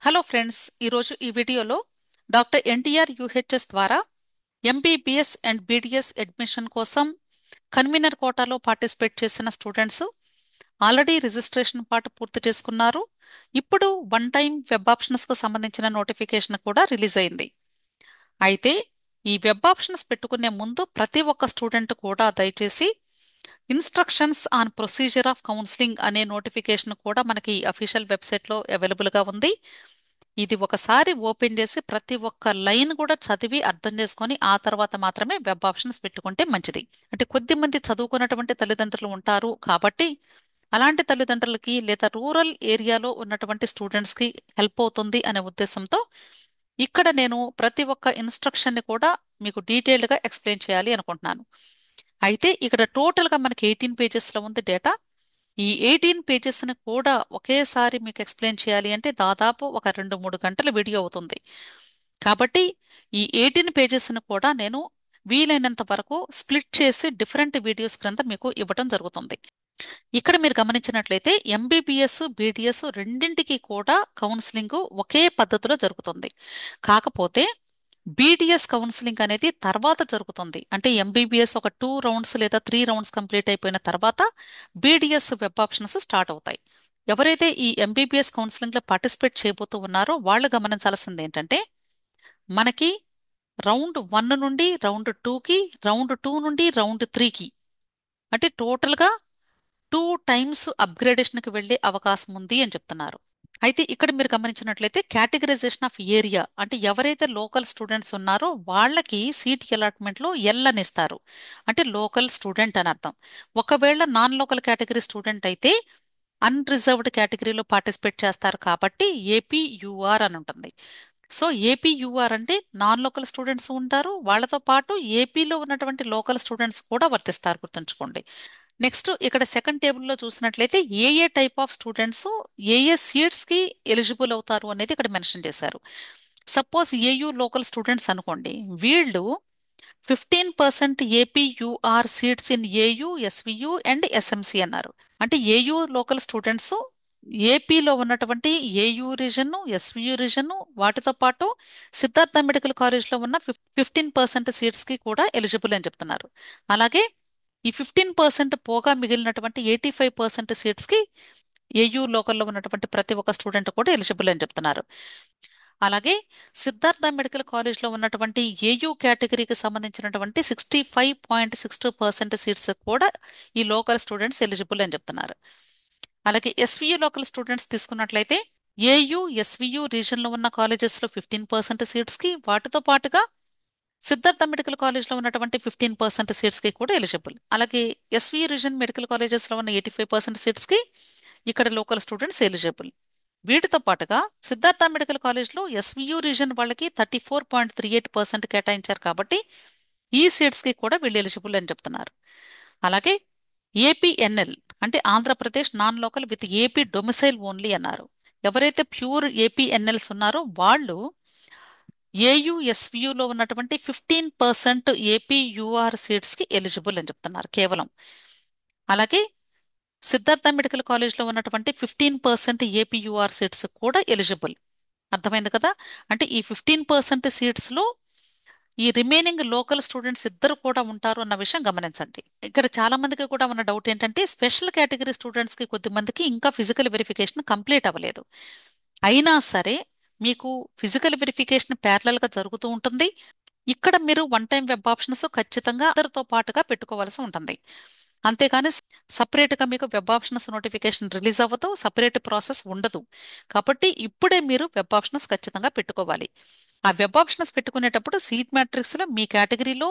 Hello friends, ఈరోజు ఈ వీడియోలో డాక్టర్ ఎన్టీఆర్ యూహెచ్ఎస్ ద్వారా ఎంబీబీఎస్ అండ్ బీడీఎస్ అడ్మిషన్ కోసం కన్వీనర్ కోటాలో పార్టిసిపేట్ చేసిన స్టూడెంట్స్ ఆల్రెడీ రిజిస్ట్రేషన్ పార్ట్ పూర్తి చేసుకున్నారు. ఇప్పుడు వన్ టైం వెబ్ ఆప్షన్స్కు సంబంధించిన నోటిఫికేషన్ కూడా రిలీజ్ అయింది. అయితే ఈ వెబ్ ఆప్షన్స్ పెట్టుకునే ముందు ప్రతి ఒక్క స్టూడెంట్ కూడా దయచేసి instructions on procedure of counselling అనే నోటిఫికేషన్ కూడా మనకి అఫీషియల్ వెబ్సైట్లో అవైలబుల్గా ఉంది. ఇది ఒకసారి ఓపెన్ చేసి ప్రతి ఒక్క లైన్ కూడా చదివి అర్థం చేసుకొని ఆ తర్వాత మాత్రమే వెబ్ ఆప్షన్స్ పెట్టుకుంటే మంచిది. అంటే కొద్ది మంది చదువుకున్నటువంటి తల్లిదండ్రులు ఉంటారు కాబట్టి అలాంటి తల్లిదండ్రులకి లేదా రూరల్ ఏరియాలో ఉన్నటువంటి స్టూడెంట్స్కి హెల్ప్ అవుతుంది అనే ఉద్దేశంతో ఇక్కడ నేను ప్రతి ఒక్క ఇన్స్ట్రక్షన్ని కూడా మీకు డీటెయిల్డ్గా ఎక్స్ప్లెయిన్ చేయాలి అనుకుంటున్నాను. అయితే ఇక్కడ టోటల్గా మనకి 18 పేజెస్లో ఉంది డేటా. ఈ 18 పేజెస్ని కూడా ఒకేసారి మీకు ఎక్స్ప్లెయిన్ చేయాలి అంటే దాదాపు ఒక 2-3 గంటల వీడియో అవుతుంది. కాబట్టి ఈ 18 పేజెస్ని కూడా నేను వీలైనంత వరకు స్ప్లిట్ చేసి డిఫరెంట్ వీడియోస్ క్రింద మీకు ఇవ్వడం జరుగుతుంది. ఇక్కడ మీరు గమనించినట్లయితే ఎంబీబీఎస్ బీడీఎస్ రెండింటికి కూడా కౌన్సిలింగ్ ఒకే పద్ధతిలో జరుగుతుంది. కాకపోతే బీడీఎస్ కౌన్సిలింగ్ అనేది తర్వాత జరుగుతుంది. అంటే ఎంబీబీఎస్ ఒక 2 రౌండ్స్ లేదా 3 రౌండ్స్ కంప్లీట్ అయిపోయిన తర్వాత బీడీఎస్ వెబ్ ఆప్షన్స్ స్టార్ట్ అవుతాయి. ఎవరైతే ఈ ఎంబీబీఎస్ కౌన్సిలింగ్లో పార్టిసిపేట్ చేయబోతూ ఉన్నారో వాళ్ళు గమనించాల్సింది ఏంటంటే మనకి రౌండ్ 1 నుండి రౌండ్ 2కి, రౌండ్ 2 నుండి రౌండ్ 3కి అంటే టోటల్గా 2 టైమ్స్ అప్గ్రేడేషన్కి వెళ్ళే అవకాశం ఉంది అని చెప్తున్నారు. అయితే ఇక్కడ మీరు గమనించినట్లయితే కేటగరైజేషన్ ఆఫ్ ఏరియా అంటే ఎవరైతే లోకల్ స్టూడెంట్స్ ఉన్నారో వాళ్ళకి సీట్ అలాట్మెంట్లో ఎల్ అని ఇస్తారు. అంటే లోకల్ స్టూడెంట్ అని అర్థం. ఒకవేళ నాన్ లోకల్ కేటగిరీ స్టూడెంట్ అయితే అన్రిజర్వ్డ్ కేటగిరీలో పార్టిసిపేట్ చేస్తారు కాబట్టి ఏపీయూఆర్ అని ఉంటుంది. సో ఏపీయూఆర్ అంటే నాన్ లోకల్ స్టూడెంట్స్ ఉంటారు, వాళ్ళతో పాటు ఏపీలో ఉన్నటువంటి లోకల్ స్టూడెంట్స్ కూడా వర్తిస్తారు, గుర్తుంచుకోండి. నెక్స్ట్ ఇక్కడ సెకండ్ టేబుల్లో చూసినట్లయితే ఏ ఏ టైప్ ఆఫ్ స్టూడెంట్స్ ఏ ఏ సీట్స్కి ఎలిజిబుల్ అవుతారు అనేది ఇక్కడ మెన్షన్ చేశారు. సపోజ్ ఏయూ లోకల్ స్టూడెంట్స్ అనుకోండి, వీళ్ళు 15% APUR seats in AU, SVU and SMC అన్నారు. అంటే ఏయూ లోకల్ స్టూడెంట్స్ ఏపీలో ఉన్నటువంటి ఏయూ రీజన్, ఎస్వియు రీజన్, వాటితో పాటు సిద్ధార్థ మెడికల్ కాలేజ్లో ఉన్న 15% సీట్స్కి కూడా ఎలిజిబుల్ అని చెప్తున్నారు. అలాగే ఈ 15% పోగా మిగిలినటువంటి 85% సీట్స్కి ఏయూ లోకల్లో ఉన్నటువంటి ప్రతి ఒక్క స్టూడెంట్ కూడా ఎలిజిబుల్ అని చెప్తున్నారు. అలాగే సిద్ధార్థ మెడికల్ కాలేజ్లో ఉన్నటువంటి ఏయూ కేటగిరీకి సంబంధించినటువంటి 65.62% సీట్స్ కూడా ఈ లోకల్ స్టూడెంట్స్ ఎలిజిబుల్ అని చెప్తున్నారు. అలాగే ఎస్వియు లోకల్ స్టూడెంట్స్ తీసుకున్నట్లయితే ఏయూ, ఎస్వియు రీజన్లో ఉన్న కాలేజెస్లో 15% సీట్స్కి, వాటితో పాటుగా సిద్ధార్థ మెడికల్ కాలేజ్లో ఉన్నటువంటి 15% సీట్స్కి కూడా ఎలిజిబుల్. అలాగే ఎస్వియు రీజన్ మెడికల్ కాలేజెస్లో ఉన్న 85% సీట్స్కి ఇక్కడ లోకల్ స్టూడెంట్స్ ఎలిజిబుల్. వీటితో పాటుగా సిద్ధార్థ మెడికల్ కాలేజ్లో ఎస్వియు రీజన్ వాళ్ళకి 34.38% కేటాయించారు కాబట్టి ఈ సీట్స్కి కూడా వీళ్ళు ఎలిజిబుల్ అని చెప్తున్నారు. అలాగే ఏపీఎన్ఎల్ అంటే Andhra Pradesh non local with AP domicile only అన్నారు. ఎవరైతే ప్యూర్ ఏపీఎన్ఎల్స్ ఉన్నారో వాళ్ళు ఏయుఎస్వియులో ఉన్నటువంటి 15% ఏపీయూఆర్ సీట్స్కి ఎలిజిబుల్ అని చెప్తున్నారు కేవలం. అలాగే సిద్ధార్థ మెడికల్ కాలేజ్లో ఉన్నటువంటి 15% ఏపీయూఆర్ సీట్స్ కూడా ఎలిజిబుల్. అర్థమైంది కదా? అంటే ఈ 15% సీట్స్లో ఈ రిమైనింగ్ లోకల్ స్టూడెంట్స్ ఇద్దరు కూడా ఉంటారు అన్న విషయం గమనించండి. ఇక్కడ చాలా మందికి కూడా ఉన్న డౌట్ ఏంటంటే స్పెషల్ కేటగిరీ స్టూడెంట్స్కి కొద్దిమందికి ఇంకా ఫిజికల్ వెరిఫికేషన్ కంప్లీట్ అవ్వలేదు. అయినా సరే మీకు ఫిజికల్ వెరిఫికేషన్ ప్యారలల్గా జరుగుతూ ఉంటుంది. ఇక్కడ మీరు వన్ టైం వెబ్ ఆప్షన్స్ ఖచ్చితంగా అందరితో పాటుగా పెట్టుకోవాల్సి ఉంటుంది. అంతేకాని సపరేట్గా మీకు వెబ్ ఆప్షన్స్ నోటిఫికేషన్ రిలీజ్ అవ్వదు, సపరేట్ ప్రాసెస్ ఉండదు. కాబట్టి ఇప్పుడే మీరు వెబ్ ఆప్షన్స్ ఖచ్చితంగా పెట్టుకోవాలి. ఆ వెబ్ ఆప్షన్స్ పెట్టుకునేటప్పుడు సీట్ మ్యాట్రిక్స్లో మీ కేటగిరీలో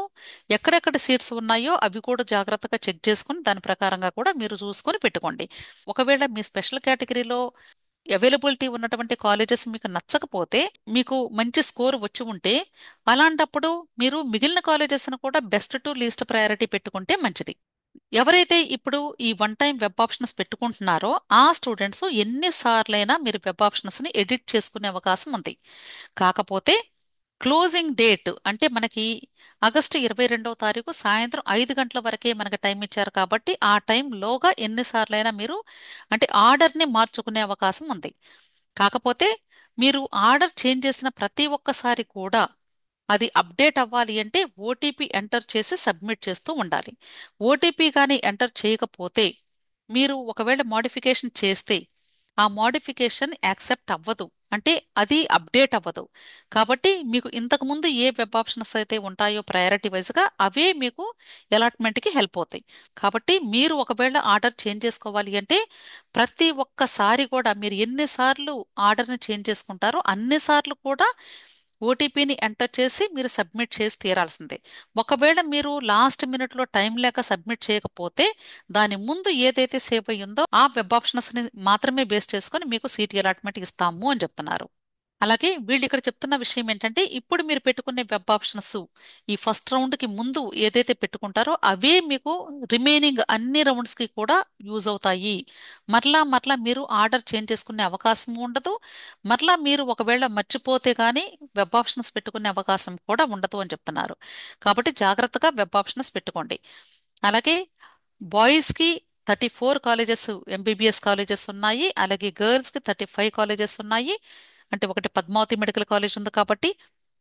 ఎక్కడెక్కడ సీట్స్ ఉన్నాయో అవి కూడా జాగ్రత్తగా చెక్ చేసుకుని దాని ప్రకారంగా కూడా మీరు చూసుకొని పెట్టుకోండి. ఒకవేళ మీ స్పెషల్ కేటగిరీలో అవైలబిలిటీ ఉన్నటువంటి కాలేజెస్ మీకు నచ్చకపోతే, మీకు మంచి స్కోర్ వచ్చి ఉంటే అలాంటప్పుడు మీరు మిగిలిన కాలేజెస్ను కూడా బెస్ట్ టు లీస్ట్ ప్రయారిటీ పెట్టుకుంటే మంచిది. ఎవరైతే ఇప్పుడు ఈ వన్ టైం వెబ్ ఆప్షన్స్ పెట్టుకుంటున్నారో ఆ స్టూడెంట్స్ ఎన్నిసార్లైనా మీరు వెబ్ ఆప్షన్స్ని ఎడిట్ చేసుకునే అవకాశం ఉంది. కాకపోతే క్లోజింగ్ డేట్ అంటే మనకి ఆగస్టు 22వ తారీఖు సాయంత్రం 5 గంటల వరకే మనకి టైం ఇచ్చారు కాబట్టి ఆ టైంలోగా ఎన్నిసార్లైనా మీరు అంటే ఆర్డర్ని మార్చుకునే అవకాశం ఉంది. కాకపోతే మీరు ఆర్డర్ చేంజ్ చేసిన ప్రతి ఒక్కసారి కూడా అది అప్డేట్ అవ్వాలి అంటే ఓటీపీ ఎంటర్ చేసి సబ్మిట్ చేస్తూ ఉండాలి. ఓటీపీ కానీ ఎంటర్ చేయకపోతే మీరు ఒకవేళ మోడిఫికేషన్ చేస్తే ఆ మోడిఫికేషన్ యాక్సెప్ట్ అవ్వదు, అంటే అది అప్డేట్ అవ్వదు. కాబట్టి మీకు ఇంతకు ముందు ఏ వెబ్ ఆప్షన్స్ అయితే ఉంటాయో ప్రయారిటీ వైజ్గా అవే మీకు అలాట్మెంట్కి హెల్ప్ అవుతాయి. కాబట్టి మీరు ఒకవేళ ఆర్డర్ చేంజ్ చేసుకోవాలి అంటే ప్రతి ఒక్కసారి కూడా మీరు ఎన్నిసార్లు ఆర్డర్ని చేంజ్ చేసుకుంటారో అన్నిసార్లు కూడా ఓటీపీని ఎంటర్ చేసి మీరు సబ్మిట్ చేసి తీరాల్సిందే. ఒకవేళ మీరు లాస్ట్ మినిట్లో టైం లేక సబ్మిట్ చేయకపోతే దాని ముందు ఏదైతే సేవ్ అయ్యి ఉందో ఆ వెబ్ ఆప్షన్స్ని మాత్రమే బేస్ చేసుకొని మీకు సీట్ అలాట్మెంట్ ఇస్తాము అని చెప్తున్నారు. అలాగే వీళ్ళు ఇక్కడ చెప్తున్న విషయం ఏంటంటే ఇప్పుడు మీరు పెట్టుకునే వెబ్ ఆప్షన్స్ ఈ ఫస్ట్ రౌండ్ కి ముందు ఏదైతే పెట్టుకుంటారో అవే మీకు రిమైనింగ్ అన్ని రౌండ్స్ కి కూడా యూజ్ అవుతాయి. మరలా మరలా మీరు ఆర్డర్ చేంజ్ చేసుకునే అవకాశం ఉండదు. మరలా మీరు ఒకవేళ మర్చిపోతే కానీ వెబ్ ఆప్షన్స్ పెట్టుకునే అవకాశం కూడా ఉండదు అని చెప్తున్నారు. కాబట్టి జాగ్రత్తగా వెబ్ ఆప్షన్స్ పెట్టుకోండి. అలాగే బాయ్స్కి 34 కాలేజెస్ ఎంబీబీఎస్ కాలేజెస్ ఉన్నాయి. అలాగే గర్ల్స్కి 35 కాలేజెస్ ఉన్నాయి. అంటే ఒకటి పద్మావతి మెడికల్ కాలేజ్ ఉంది కాబట్టి.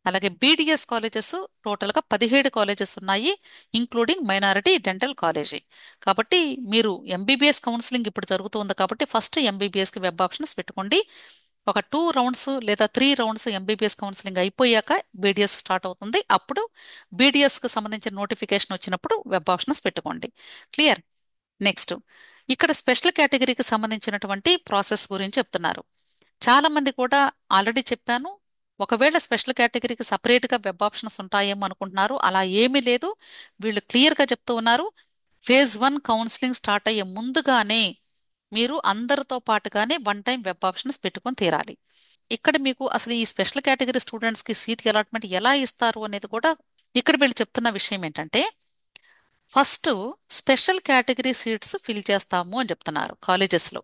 అలాగే బీడీఎస్ కాలేజెస్ టోటల్గా 17 కాలేజెస్ ఉన్నాయి, ఇంక్లూడింగ్ మైనారిటీ డెంటల్ కాలేజీ. కాబట్టి మీరు ఎంబీబీఎస్ కౌన్సిలింగ్ ఇప్పుడు జరుగుతుంది కాబట్టి ఫస్ట్ ఎంబీబీఎస్కి వెబ్ ఆప్షన్స్ పెట్టుకోండి. ఒక 2 రౌండ్స్ లేదా 3 రౌండ్స్ ఎంబీబీఎస్ కౌన్సిలింగ్ అయిపోయాక బీడీఎస్ స్టార్ట్ అవుతుంది. అప్పుడు బీడీఎస్కి సంబంధించిన నోటిఫికేషన్ వచ్చినప్పుడు వెబ్ ఆప్షన్స్ పెట్టుకోండి. క్లియర్? నెక్స్ట్, ఇక్కడ స్పెషల్ కేటగిరీకి సంబంధించినటువంటి ప్రాసెస్ గురించి చెప్తున్నారు. చాలా మంది కూడా ఆల్రెడీ చెప్పాను, ఒకవేళ స్పెషల్ కేటగిరీకి సపరేట్గా వెబ్ ఆప్షన్స్ ఉంటాయేమో అనుకుంటున్నారు. అలా ఏమీ లేదు. వీళ్ళు క్లియర్గా చెప్తూ ఉన్నారు. ఫేజ్ 1 కౌన్సిలింగ్ స్టార్ట్ అయ్యే ముందుగానే మీరు అందరితో పాటుగానే వన్ టైం వెబ్ ఆప్షన్స్ పెట్టుకొని తీరాలి. ఇక్కడ మీకు అసలు ఈ స్పెషల్ కేటగిరీ స్టూడెంట్స్కి సీట్ అలాట్మెంట్ ఎలా ఇస్తారు అనేది కూడా ఇక్కడ వీళ్ళు చెప్తున్న విషయం ఏంటంటే first special category seats fill చేస్తాము అని చెప్తున్నారు కాలేజెస్లో.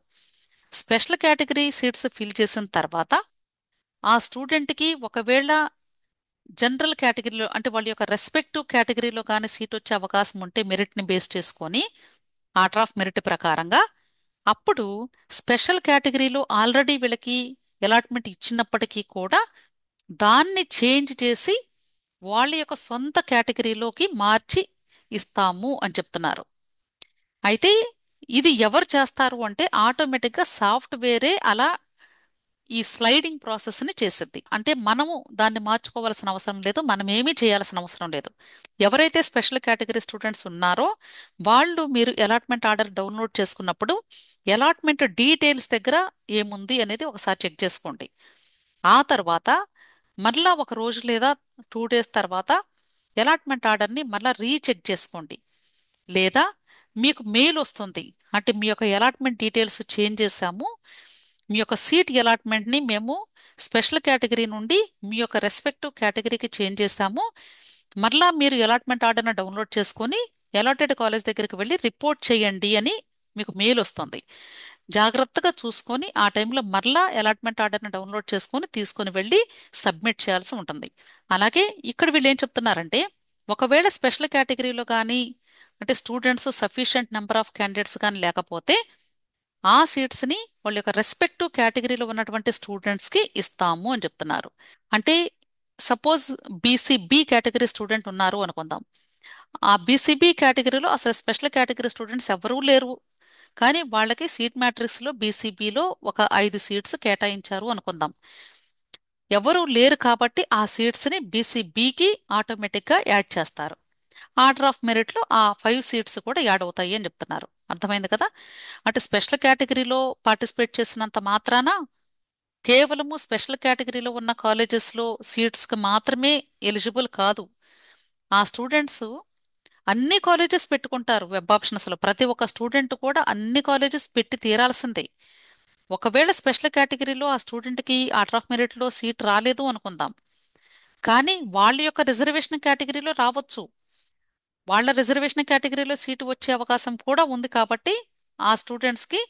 స్పెషల్ కేటగిరీ సీట్స్ ఫిల్ చేసిన తర్వాత ఆ స్టూడెంట్కి ఒకవేళ జనరల్ కేటగిరీలో అంటే వాళ్ళ యొక్క రెస్పెక్టివ్ కేటగిరీలో కానీ సీట్ వచ్చే అవకాశం ఉంటే మెరిట్ని బేస్ చేసుకొని ఆర్డర్ ఆఫ్ మెరిట్ ప్రకారంగా అప్పుడు స్పెషల్ కేటగిరీలో ఆల్రెడీ వీళ్ళకి అలాట్మెంట్ ఇచ్చినప్పటికీ కూడా దాన్ని చేంజ్ చేసి వాళ్ళ యొక్క సొంత కేటగిరీలోకి మార్చి ఇస్తాము అని చెప్తున్నారు. అయితే ఇది ఎవరు చేస్తారు అంటే ఆటోమేటిక్గా సాఫ్ట్వేరే అలా ఈ స్లైడింగ్ ప్రాసెస్ని చేసిద్ది. అంటే మనము దాన్ని మార్చుకోవాల్సిన అవసరం లేదు, మనం ఏమీ చేయాల్సిన అవసరం లేదు. ఎవరైతే స్పెషల్ కేటగిరీ స్టూడెంట్స్ ఉన్నారో వాళ్ళు మీరు అలాట్మెంట్ ఆర్డర్ డౌన్లోడ్ చేసుకున్నప్పుడు అలాట్మెంట్ డీటెయిల్స్ దగ్గర ఏముంది అనేది ఒకసారి చెక్ చేసుకోండి. ఆ తర్వాత మరలా ఒక రోజు లేదా 2 డేస్ తర్వాత అలాట్మెంట్ ఆర్డర్ని మరలా రీచెక్ చేసుకోండి. లేదా మీకు మెయిల్ వస్తుంది, అంటే మీ యొక్క అలాట్మెంట్ డీటెయిల్స్ చేంజ్ చేశాము, మీ యొక్క సీట్ అలాట్మెంట్ని మేము స్పెషల్ కేటగిరీ నుండి మీ యొక్క రెస్పెక్టివ్ కేటగిరీకి చేంజ్ చేశాము, మరలా మీరు అలాట్మెంట్ ఆర్డర్ను డౌన్లోడ్ చేసుకొని అలాటెడ్ కాలేజ్ దగ్గరికి వెళ్ళి రిపోర్ట్ చేయండి అని మీకు మెయిల్ వస్తుంది. జాగ్రత్తగా చూసుకొని ఆ టైంలో మరలా అలాట్మెంట్ ఆర్డర్ని డౌన్లోడ్ చేసుకొని తీసుకొని వెళ్ళి సబ్మిట్ చేయాల్సి ఉంటుంది. అలాగే ఇక్కడ వీళ్ళు ఏం చెప్తున్నారంటే ఒకవేళ స్పెషల్ కేటగిరీలో కానీ అంటే students sufficient number of candidates కానీ లేకపోతే ఆ సీట్స్ని వాళ్ళ యొక్క రెస్పెక్టివ్ కేటగిరీలో ఉన్నటువంటి స్టూడెంట్స్కి ఇస్తాము అని చెప్తున్నారు. అంటే సపోజ్ బీసీబీ కేటగిరీ స్టూడెంట్ ఉన్నారు అనుకుందాం. ఆ బీసీబీ కేటగిరీలో అసలు స్పెషల్ కేటగిరీ స్టూడెంట్స్ ఎవరూ లేరు, కానీ వాళ్ళకి సీట్ మ్యాట్రిక్స్లో బీసీబీలో ఒక 5 సీట్స్ కేటాయించారు అనుకుందాం. ఎవరూ లేరు కాబట్టి ఆ సీట్స్ని బీసీబీకి ఆటోమేటిక్గా యాడ్ చేస్తారు. ఆర్డర్ ఆఫ్ మెరిట్లో ఆ 5 సీట్స్ కూడా యాడ్ అవుతాయి అని చెప్తున్నారు. అర్థమైంది కదా? అంటే స్పెషల్ కేటగిరీలో పార్టిసిపేట్ చేసినంత మాత్రాన కేవలము స్పెషల్ కేటగిరీలో ఉన్న కాలేజెస్లో సీట్స్కి మాత్రమే ఎలిజిబుల్ కాదు. ఆ స్టూడెంట్స్ అన్ని కాలేజెస్ పెట్టుకుంటారు వెబ్ ఆప్షన్స్లో. ప్రతి ఒక్క స్టూడెంట్ కూడా అన్ని కాలేజెస్ పెట్టి తీరాల్సిందే. ఒకవేళ స్పెషల్ కేటగిరీలో ఆ స్టూడెంట్కి ఆర్డర్ ఆఫ్ మెరిట్లో సీట్ రాలేదు అనుకుందాం, కానీ వాళ్ళ యొక్క రిజర్వేషన్ కేటగిరీలో రావచ్చు. వాళ్ళ రిజర్వేషన్ కేటగిరీలో సీటు వచ్చే అవకాశం కూడా ఉంది కాబట్టి ఆ స్టూడెంట్స్కి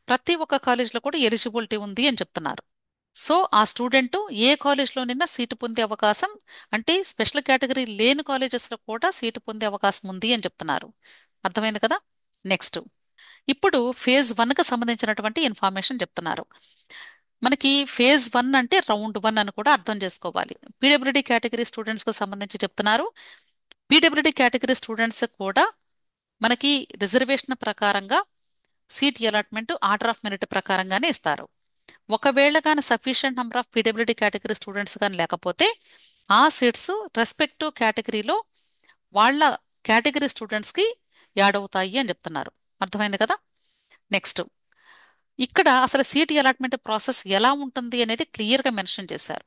ప్రతి ఒక్క కాలేజ్లో కూడా ఎలిజిబిలిటీ ఉంది అని చెప్తున్నారు. సో ఆ స్టూడెంట్ ఏ కాలేజ్లోనైనా సీటు పొందే అవకాశం, అంటే స్పెషల్ కేటగిరీ లేని కాలేజెస్లో కూడా సీటు పొందే అవకాశం ఉంది అని చెప్తున్నారు. అర్థమైంది కదా? నెక్స్ట్, ఇప్పుడు ఫేజ్ 1కి సంబంధించినటువంటి ఇన్ఫర్మేషన్ చెప్తున్నారు. మనకి ఫేజ్ 1 అంటే రౌండ్ 1 అని కూడా అర్థం చేసుకోవాలి. పీడబ్ల్యూడి కేటగిరీ స్టూడెంట్స్కి సంబంధించి చెప్తున్నారు. పీడబ్ల్యూడి కేటగిరీ స్టూడెంట్స్ కూడా మనకి రిజర్వేషన్ ప్రకారంగా seat allotment order of merit ప్రకారంగానే ఇస్తారు. ఒకవేళ కానీ sufficient number of PWD category students కానీ లేకపోతే ఆ సీట్స్ రెస్పెక్టివ్ కేటగిరీలో వాళ్ళ కేటగిరీ స్టూడెంట్స్కి యాడ్ అవుతాయి అని చెప్తున్నారు. అర్థమైంది కదా? నెక్స్ట్, ఇక్కడ అసలు సీట్ అలాట్మెంట్ ప్రాసెస్ ఎలా ఉంటుంది అనేది క్లియర్గా మెన్షన్ చేశారు.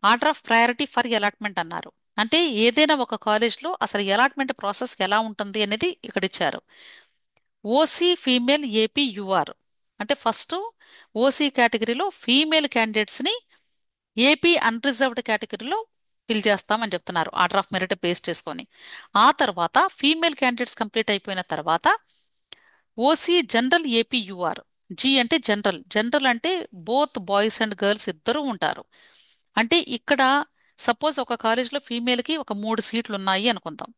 Order of priority for allotment అన్నారు. అంటే ఏదైనా ఒక కాలేజ్లో అసలు అలాట్మెంట్ ప్రాసెస్ ఎలా ఉంటుంది అనేది ఇక్కడ ఇచ్చారు. ఓసీ ఫీమేల్ ఏపీ యూఆర్ అంటే ఫస్ట్ ఓసీ కేటగిరీలో ఫీమేల్ క్యాండిడేట్స్ని ఏపీ అన్రిజర్వ్డ్ కేటగిరీలో ఫిల్ చేస్తామని చెప్తున్నారు ఆర్డర్ ఆఫ్ మెరిట్ బేస్ చేసుకొని. ఆ తర్వాత ఫీమేల్ క్యాండిడేట్స్ కంప్లీట్ అయిపోయిన తర్వాత OC general AP UR, G అంటే జనరల్, జనరల్ అంటే బోత్ బాయ్స్ అండ్ గర్ల్స్ ఇద్దరూ ఉంటారు. అంటే ఇక్కడ సపోజ్ ఒక కాలేజ్లో ఫీమేల్కి ఒక 3 సీట్లు ఉన్నాయి అనుకుందాం.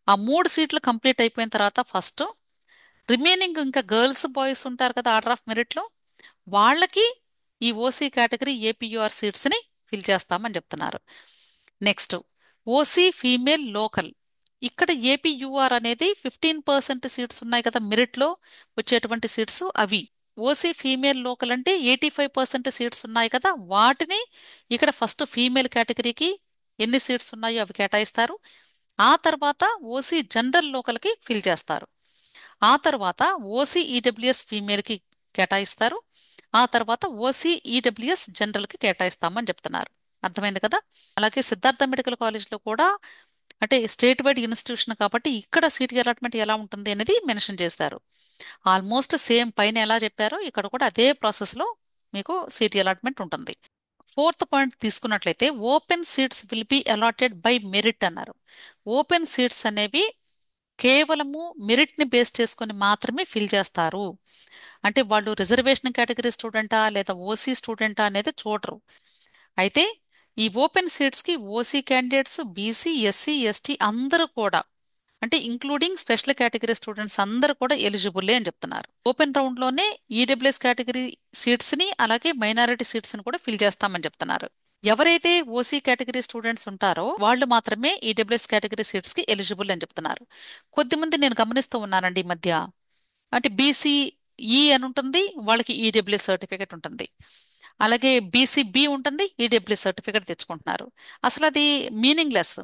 ఆ 3 సీట్లు కంప్లీట్ అయిపోయిన తర్వాత ఫస్ట్ రిమైనింగ్ ఇంకా గర్ల్స్ బాయ్స్ ఉంటారు కదా ఆర్డర్ ఆఫ్ మెరిట్లో, వాళ్ళకి ఈ ఓసీ కేటగిరీ ఏపీయూఆర్ సీట్స్ని ఫిల్ చేస్తామని చెప్తున్నారు. Next, OC female local. ఇక్కడ ఏపీయూఆర్ అనేది 15% సీట్స్ ఉన్నాయి కదా మెరిట్లో వచ్చేటువంటి సీట్స్ అవి. ఓసీ ఫీమేల్ లోకల్ అంటే 85% సీట్స్ ఉన్నాయి కదా, వాటిని ఇక్కడ ఫస్ట్ ఫీమేల్ కేటగిరీకి ఎన్ని సీట్స్ ఉన్నాయో అవి కేటాయిస్తారు. ఆ తర్వాత ఓసీ జనరల్ లోకల్కి ఫిల్ చేస్తారు. ఆ తర్వాత ఓసీ ఈడబ్ల్యూఎస్ ఫీమేల్కి కేటాయిస్తారు. ఆ తర్వాత ఓసీ ఈడబ్ల్యూఎస్ జనరల్కి కేటాయిస్తామని చెప్తున్నారు. అర్థమైంది కదా? అలాగే సిద్ధార్థ మెడికల్ కాలేజ్లో కూడా అంటే స్టేట్ వైడ్ ఇన్స్టిట్యూషన్ కాబట్టి ఇక్కడ సీట్ అలాట్మెంట్ ఎలా ఉంటుంది అనేది మెన్షన్ చేస్తారు. ఆల్మోస్ట్ సేమ్ పైన ఎలా చెప్పారో ఇక్కడ కూడా అదే ప్రాసెస్లో మీకు సీట్ అలాట్మెంట్ ఉంటుంది. ఫోర్త్ పాయింట్ తీసుకున్నట్లయితే open seats will be allotted by merit అన్నారు. ఓపెన్ సీట్స్ అనేవి కేవలము మెరిట్ని బేస్ చేసుకొని మాత్రమే ఫిల్ చేస్తారు. అంటే వాళ్ళు రిజర్వేషన్ కేటగిరీ స్టూడెంటా లేదా ఓసీ స్టూడెంటా అనేది చూడరు. అయితే ఈ ఓపెన్ సీట్స్కి OC candidates, BC, SC, ST అందరూ కూడా అంటే ఇంక్లూడింగ్ స్పెషల్ కేటగిరీ స్టూడెంట్స్ అందరూ కూడా ఎలిజిబుల్లే అని చెప్తున్నారు. ఓపెన్ రౌండ్లోనే ఈడబ్ల్యూఎస్ కేటగిరీ సీట్స్ని అలాగే మైనారిటీ సీట్స్ని కూడా ఫిల్ చేస్తామని చెప్తున్నారు. ఎవరైతే ఓసీ కేటగిరీ స్టూడెంట్స్ ఉంటారో వాళ్ళు మాత్రమే ఈడబ్ల్యూఎస్ కేటగిరీ సీట్స్కి ఎలిజిబుల్ అని చెప్తున్నారు. కొద్దిమంది నేను గమనిస్తూ ఉన్నానండి ఈ మధ్య, అంటే బీసీ ఈ అని ఉంటుంది, వాళ్ళకి ఈడబ్ల్యూఎస్ సర్టిఫికేట్ ఉంటుంది. అలాగే బీసీబీ ఉంటుంది, ఈడబ్ల్యూ సర్టిఫికేట్ తెచ్చుకుంటున్నారు. అసలు అది మీనింగ్లెస్.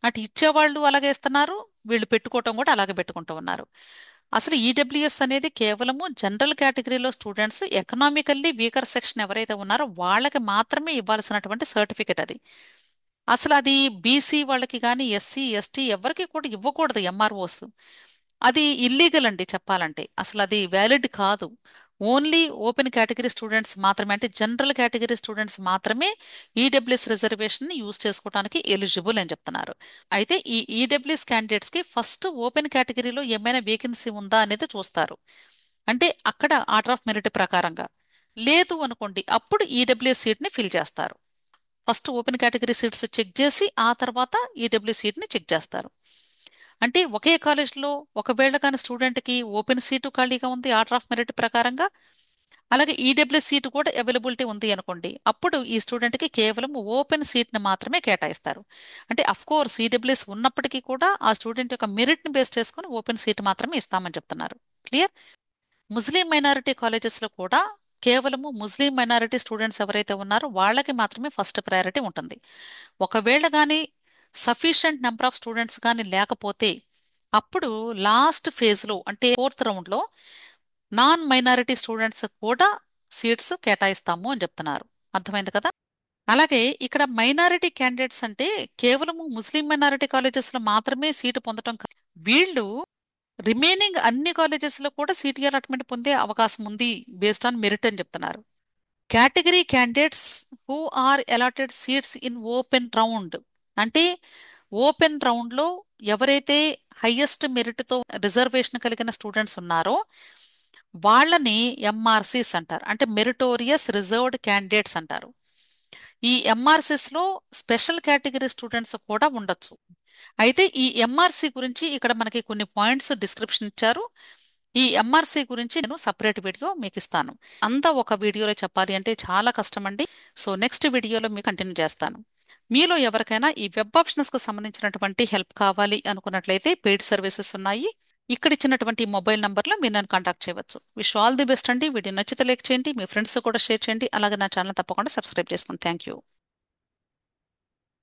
అటు ఇచ్చేవాళ్ళు అలాగే ఇస్తున్నారు, వీళ్ళు పెట్టుకోవటం కూడా అలాగే పెట్టుకుంటూ ఉన్నారు. అసలు ఈడబ్ల్యూఎస్ అనేది కేవలము జనరల్ కేటగిరీలో స్టూడెంట్స్, ఎకనామికల్లీ వీకర్ సెక్షన్ ఎవరైతే ఉన్నారో వాళ్ళకి మాత్రమే ఇవ్వాల్సినటువంటి సర్టిఫికేట్ అది. అసలు అది బీసీ వాళ్ళకి కానీ ఎస్సీ ఎస్టీ ఎవరికి కూడా ఇవ్వకూడదు ఎంఆర్ఓస్. అది ఇల్లీగల్ అండి చెప్పాలంటే, అసలు అది వ్యాలిడ్ కాదు. ఓన్లీ ఓపెన్ కేటగిరీ స్టూడెంట్స్ మాత్రమే అంటే జనరల్ కేటగిరీ స్టూడెంట్స్ మాత్రమే ఈడబ్ల్యూఎస్ రిజర్వేషన్ యూజ్ చేసుకోవడానికి ఎలిజిబుల్ అని చెప్తున్నారు. అయితే ఈ ఈడబ్ల్యూఎస్ క్యాండిడేట్స్ కి ఫస్ట్ ఓపెన్ కేటగిరీలో ఏమైనా వేకెన్సీ ఉందా అనేది చూస్తారు. అంటే అక్కడ ఆర్డర్ ఆఫ్ మెరిట్ ప్రకారంగా లేదు అనుకోండి, అప్పుడు ఈడబ్ల్యూఎస్ సీట్ని ఫిల్ చేస్తారు. First open category seats check చేసి ఆ తర్వాత ఈడబ్ల్యూ సీట్ని చెక్ చేస్తారు. అంటే ఒకే కాలేజ్లో ఒకవేళ కానీ స్టూడెంట్కి ఓపెన్ సీటు ఖాళీగా ఉంది ఆర్డర్ ఆఫ్ మెరిట్ ప్రకారంగా, అలాగే ఈడబ్ల్యూ సీటు కూడా అవైలబిలిటీ ఉంది అనుకోండి, అప్పుడు ఈ స్టూడెంట్కి కేవలం ఓపెన్ సీట్ని మాత్రమే కేటాయిస్తారు. అంటే అఫ్ కోర్స్ ఈడబ్ల్యూఎస్ ఉన్నప్పటికీ కూడా ఆ స్టూడెంట్ యొక్క మెరిట్ని బేస్ చేసుకుని ఓపెన్ సీట్ మాత్రమే ఇస్తామని చెప్తున్నారు. క్లియర్? ముస్లిం మైనారిటీ కాలేజెస్లో కూడా కేవలము ముస్లిం మైనారిటీ స్టూడెంట్స్ ఎవరైతే ఉన్నారో వాళ్ళకి మాత్రమే ఫస్ట్ ప్రయారిటీ ఉంటుంది. ఒకవేళ కానీ సఫిషియంట్ నెంబర్ ఆఫ్ స్టూడెంట్స్ కానీ లేకపోతే అప్పుడు లాస్ట్ ఫేజ్లో అంటే ఫోర్త్ రౌండ్లో నాన్ మైనారిటీ స్టూడెంట్స్ కూడా సీట్స్ కేటాయిస్తాము అని చెప్తున్నారు. అర్థమైంది కదా? అలాగే ఇక్కడ మైనారిటీ క్యాండిడేట్స్ అంటే కేవలము ముస్లిం మైనారిటీ కాలేజెస్లో మాత్రమే సీటు పొందడం కాదు, వీళ్ళు రిమైనింగ్ అన్ని కాలేజెస్లో కూడా సీట్ అలాట్మెంట్ పొందే అవకాశం ఉంది బేస్డ్ ఆన్ మెరిట్ అని చెప్తున్నారు. Category candidates who are allotted seats in open round అంటే ఓపెన్ రౌండ్లో ఎవరైతే హైయెస్ట్ మెరిట్తో రిజర్వేషన్ కలిగిన స్టూడెంట్స్ ఉన్నారో వాళ్ళని ఎంఆర్సీస్ అంటారు. అంటే మెరిటోరియస్ రిజర్వ్డ్ క్యాండిడేట్స్ అంటారు. ఈ ఎంఆర్సీస్లో స్పెషల్ కేటగిరీ స్టూడెంట్స్ కూడా ఉండొచ్చు. అయితే ఈ ఎంఆర్సీ గురించి ఇక్కడ మనకి కొన్ని పాయింట్స్ డిస్క్రిప్షన్ ఇచ్చారు. ఈ ఎంఆర్సి గురించి నేను సపరేట్ వీడియో మీకు ఇస్తాను. అంతా ఒక వీడియోలో చెప్పాలి అంటే చాలా కష్టమండి. సో నెక్స్ట్ వీడియోలో మీకు కంటిన్యూ చేస్తాను. మీలో ఎవరికైనా ఈ వెబ్ ఆప్షన్స్ కు సంబంధించినటువంటి హెల్ప్ కావాలి అనుకున్నట్లయితే పెయిడ్ సర్వీసెస్ ఉన్నాయి. ఇక్కడ ఇచ్చినటువంటి మొబైల్ నంబర్లో మీరు నన్ను కాంటాక్ట్ చేయవచ్చు. విష్ ఆల్ ది బెస్ట్ అండి. వీడియో నచ్చితే లైక్ చేయండి, మీ ఫ్రెండ్స్ కూడా షేర్ చేయండి. అలాగే నా ఛానల్ తప్పకుండా సబ్స్క్రైబ్ చేసుకోండి. Thank you.